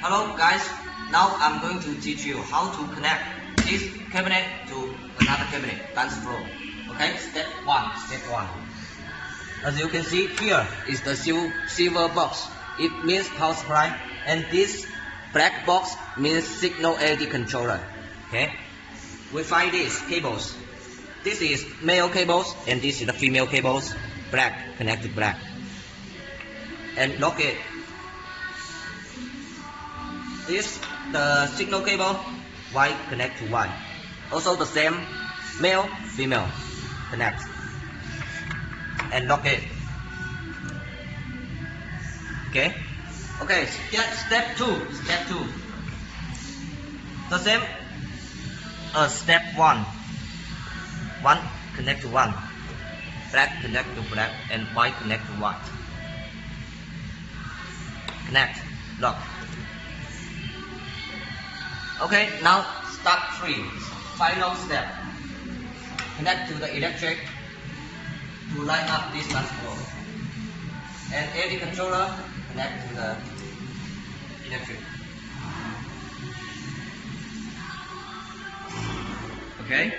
Hello guys, now I'm going to teach you how to connect this cabinet to another cabinet, dance floor. Okay, step one. As you can see, here is the silver box. It means power supply, and this black box means signal LED controller. Okay, we find these cables. This is male cables, and this is the female cables. Black, connect to black, and lock it. This the signal cable, white connect to white. Also the same, male, female, connect and lock it. Okay, step two. The same as step one. One connect to one, black connect to black, and white connect to white. Connect, lock. Okay, now step 3, final step. Connect to the electric to light up this dance floor. And LED controller, connect to the electric. Okay.